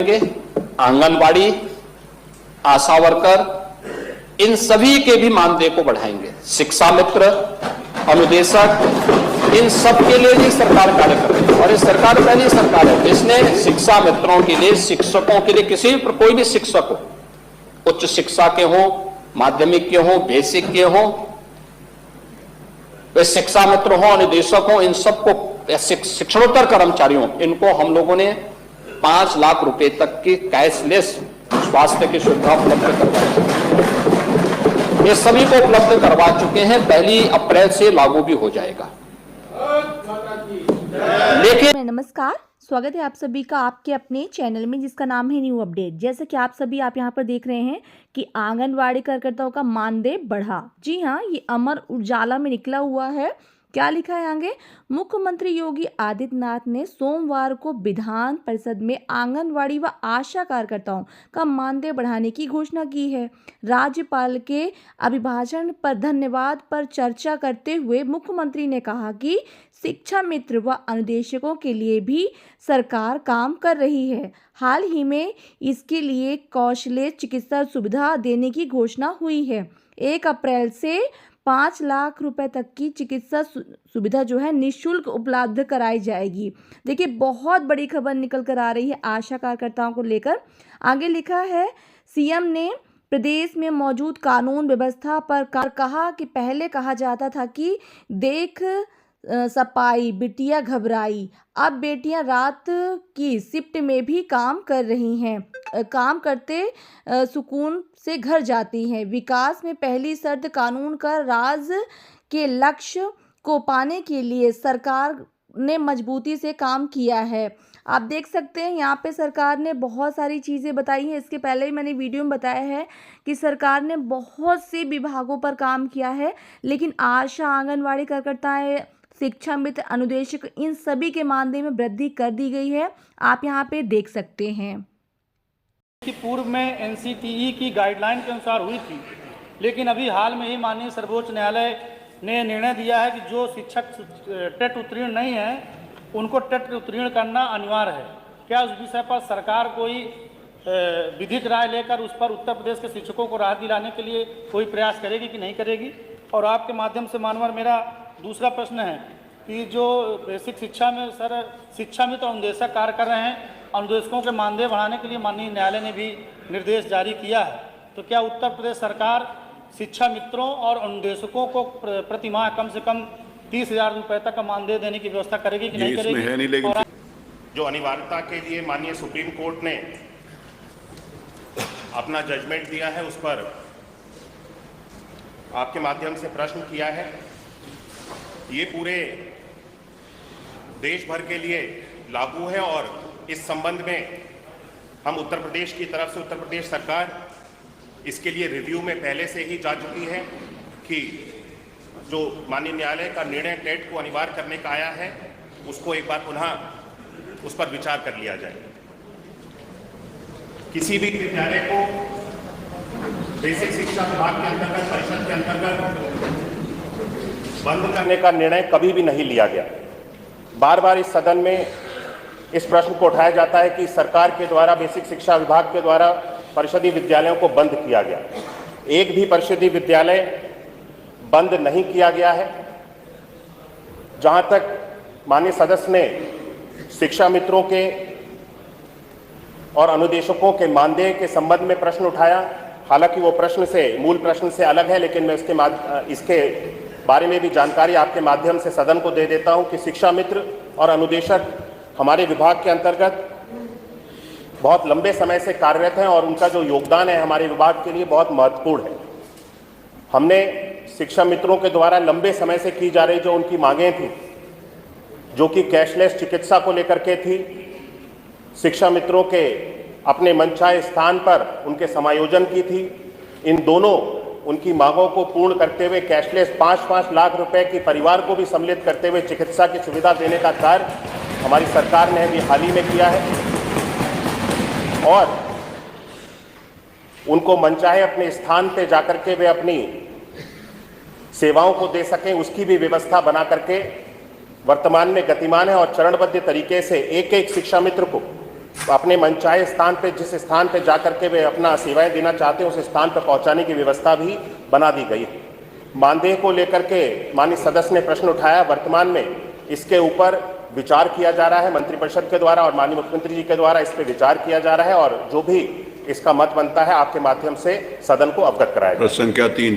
आंगनबाड़ी, आशा worker, इन सभी के भी मानदेय को बढ़ाएंगे। शिक्षा मित्र, अनुदेशक, इन सब के लिए भी सरकार कार्य कर रही है और ये सरकार पहली सरकार है जिसने शिक्षा मित्रों के लिए, शिक्षकों के लिए, किसी भी कोई भी शिक्षक हो, उच्च शिक्षा के हो, माध्यमिक के हो, बेसिक के हो, वे शिक्षा मित्र हो, अनुदेशक हो, इन सबको, शिक्षणोत्तर कर्मचारियों, इनको हम लोगों ने 5 लाख रुपए तक की कैशलेस स्वास्थ्य की सुविधा उपलब्ध करवाई। ये सभी को उपलब्ध करवा चुके हैं। 1 अप्रैल से लागू भी हो जाएगा। लेकिन नमस्कार, स्वागत है आप सभी का आपके अपने चैनल में जिसका नाम है न्यू अपडेट। जैसे कि आप यहाँ पर देख रहे हैं कि आंगनवाड़ी कार्यकर्ताओं का मानदेय बढ़ा। जी हाँ, ये अमर उजाला में निकला हुआ है। क्या लिखा है आगे? मुख्यमंत्री योगी आदित्यनाथ ने सोमवार को विधान परिषद में आंगनवाड़ी व आशा कार्यकर्ताओं का मानदेय बढ़ाने की घोषणा की है। राज्यपाल के अभिभाषण पर धन्यवाद पर चर्चा करते हुए मुख्यमंत्री ने कहा कि शिक्षा मित्र व अनुदेशकों के लिए भी सरकार काम कर रही है। हाल ही में इसके लिए कौशल्य चिकित्सा सुविधा देने की घोषणा हुई है। 1 अप्रैल से 5 लाख रुपए तक की चिकित्सा सुविधा जो है निःशुल्क उपलब्ध कराई जाएगी। देखिए, बहुत बड़ी खबर निकल कर आ रही है आशा कार्यकर्ताओं को लेकर। आगे लिखा है, सीएम ने प्रदेश में मौजूद कानून व्यवस्था पर कहा कि पहले कहा जाता था कि देख सपाई बिटिया घबराई, अब बेटियां रात की शिफ्ट में भी काम कर रही हैं, काम करते सुकून से घर जाती हैं। विकास में पहली शर्त कानून का राज के लक्ष्य को पाने के लिए सरकार ने मजबूती से काम किया है। आप देख सकते हैं यहाँ पे सरकार ने बहुत सारी चीज़ें बताई हैं। इसके पहले ही मैंने वीडियो में बताया है कि सरकार ने बहुत से विभागों पर काम किया है, लेकिन आशा, आंगनवाड़ी कार्यकर्ताएं, शिक्षा मित्र, अनुदेशक, इन सभी के मानदेय में वृद्धि कर दी गई है। आप यहाँ पे देख सकते हैं कि पूर्व में एनसीटीई की गाइडलाइन के अनुसार हुई थी, लेकिन अभी हाल में ही माननीय सर्वोच्च न्यायालय ने निर्णय दिया है कि जो शिक्षक टेट उत्तीर्ण नहीं है उनको टेट उत्तीर्ण करना अनिवार्य है। क्या उस विषय पर सरकार कोई विधिक राय लेकर उस पर उत्तर प्रदेश के शिक्षकों को राहत दिलाने के लिए कोई प्रयास करेगी कि नहीं करेगी? और आपके माध्यम से मानवर मेरा दूसरा प्रश्न है कि जो बेसिक शिक्षा में सर शिक्षा मित्र और अनुदेशक कार्य कर रहे हैं, अनुदेशकों के मानदेय बढ़ाने के लिए माननीय न्यायालय ने भी निर्देश जारी किया है, तो क्या उत्तर प्रदेश सरकार शिक्षा मित्रों और अनुदेशकों को प्रति माह कम से कम 30,000 रुपये तक का मानदेय देने की व्यवस्था करेगी कि नहीं करेगी? और जो अनिवार्यता के लिए माननीय सुप्रीम कोर्ट ने अपना जजमेंट दिया है, उस पर आपके माध्यम से प्रश्न किया है। ये पूरे देश भर के लिए लागू है और इस संबंध में हम उत्तर प्रदेश की तरफ से, उत्तर प्रदेश सरकार इसके लिए रिव्यू में पहले से ही जा चुकी है कि जो माननीय न्यायालय का निर्णय टेट को अनिवार्य करने का आया है उसको एक बार पुनः उस पर विचार कर लिया जाए। किसी भी विद्यालय को बेसिक शिक्षा विभाग के अंतर्गत, परिषद के अंतर्गत बंद करने का निर्णय कभी भी नहीं लिया गया। बार बार इस सदन में इस प्रश्न को उठाया जाता है कि सरकार के द्वारा, बेसिक शिक्षा विभाग के द्वारा परिषदीय विद्यालयों को बंद किया गया। एक भी परिषदीय विद्यालय बंद नहीं किया गया है। जहां तक माननीय सदस्य ने शिक्षा मित्रों के और अनुदेशकों के मानदेय के संबंध में प्रश्न उठाया, हालांकि वो प्रश्न से, मूल प्रश्न से अलग है, लेकिन मैं इसके बारे में भी जानकारी आपके माध्यम से सदन को दे देता हूं कि शिक्षा मित्र और अनुदेशक हमारे विभाग के अंतर्गत बहुत लंबे समय से कार्यरत हैं और उनका जो योगदान है हमारे विभाग के लिए बहुत महत्वपूर्ण है। हमने शिक्षा मित्रों के द्वारा लंबे समय से की जा रही जो उनकी मांगें थी, जो कि कैशलेस चिकित्सा को लेकर के थी, शिक्षा मित्रों के अपने मनचाहे स्थान पर उनके समायोजन की थी, इन दोनों उनकी मांगों को पूर्ण करते हुए कैशलेस 5-5 लाख रुपए की परिवार को भी सम्मिलित करते हुए चिकित्सा की सुविधा देने का कार्य हमारी सरकार ने अभी हाल ही में किया है और उनको मनचाहे अपने स्थान पे जाकर के वे अपनी सेवाओं को दे सकें, उसकी भी व्यवस्था बना करके वर्तमान में गतिमान है और चरणबद्ध तरीके से एक एक शिक्षा मित्र को अपने मनचाहे स्थान पे, जिस स्थान पे जाकर के वे अपना सेवाएं देना चाहते हैं, उस स्थान पर पहुंचाने की व्यवस्था भी बना दी गई है। मानदेय को लेकर के माननीय सदस्य ने प्रश्न उठाया। वर्तमान में इसके ऊपर विचार किया जा रहा है मंत्रिपरिषद के द्वारा और माननीय मुख्यमंत्री जी के द्वारा इस पर विचार किया जा रहा है और जो भी इसका मत बनता है आपके माध्यम से सदन को अवगत कराया जाए। प्रश्न संख्या 3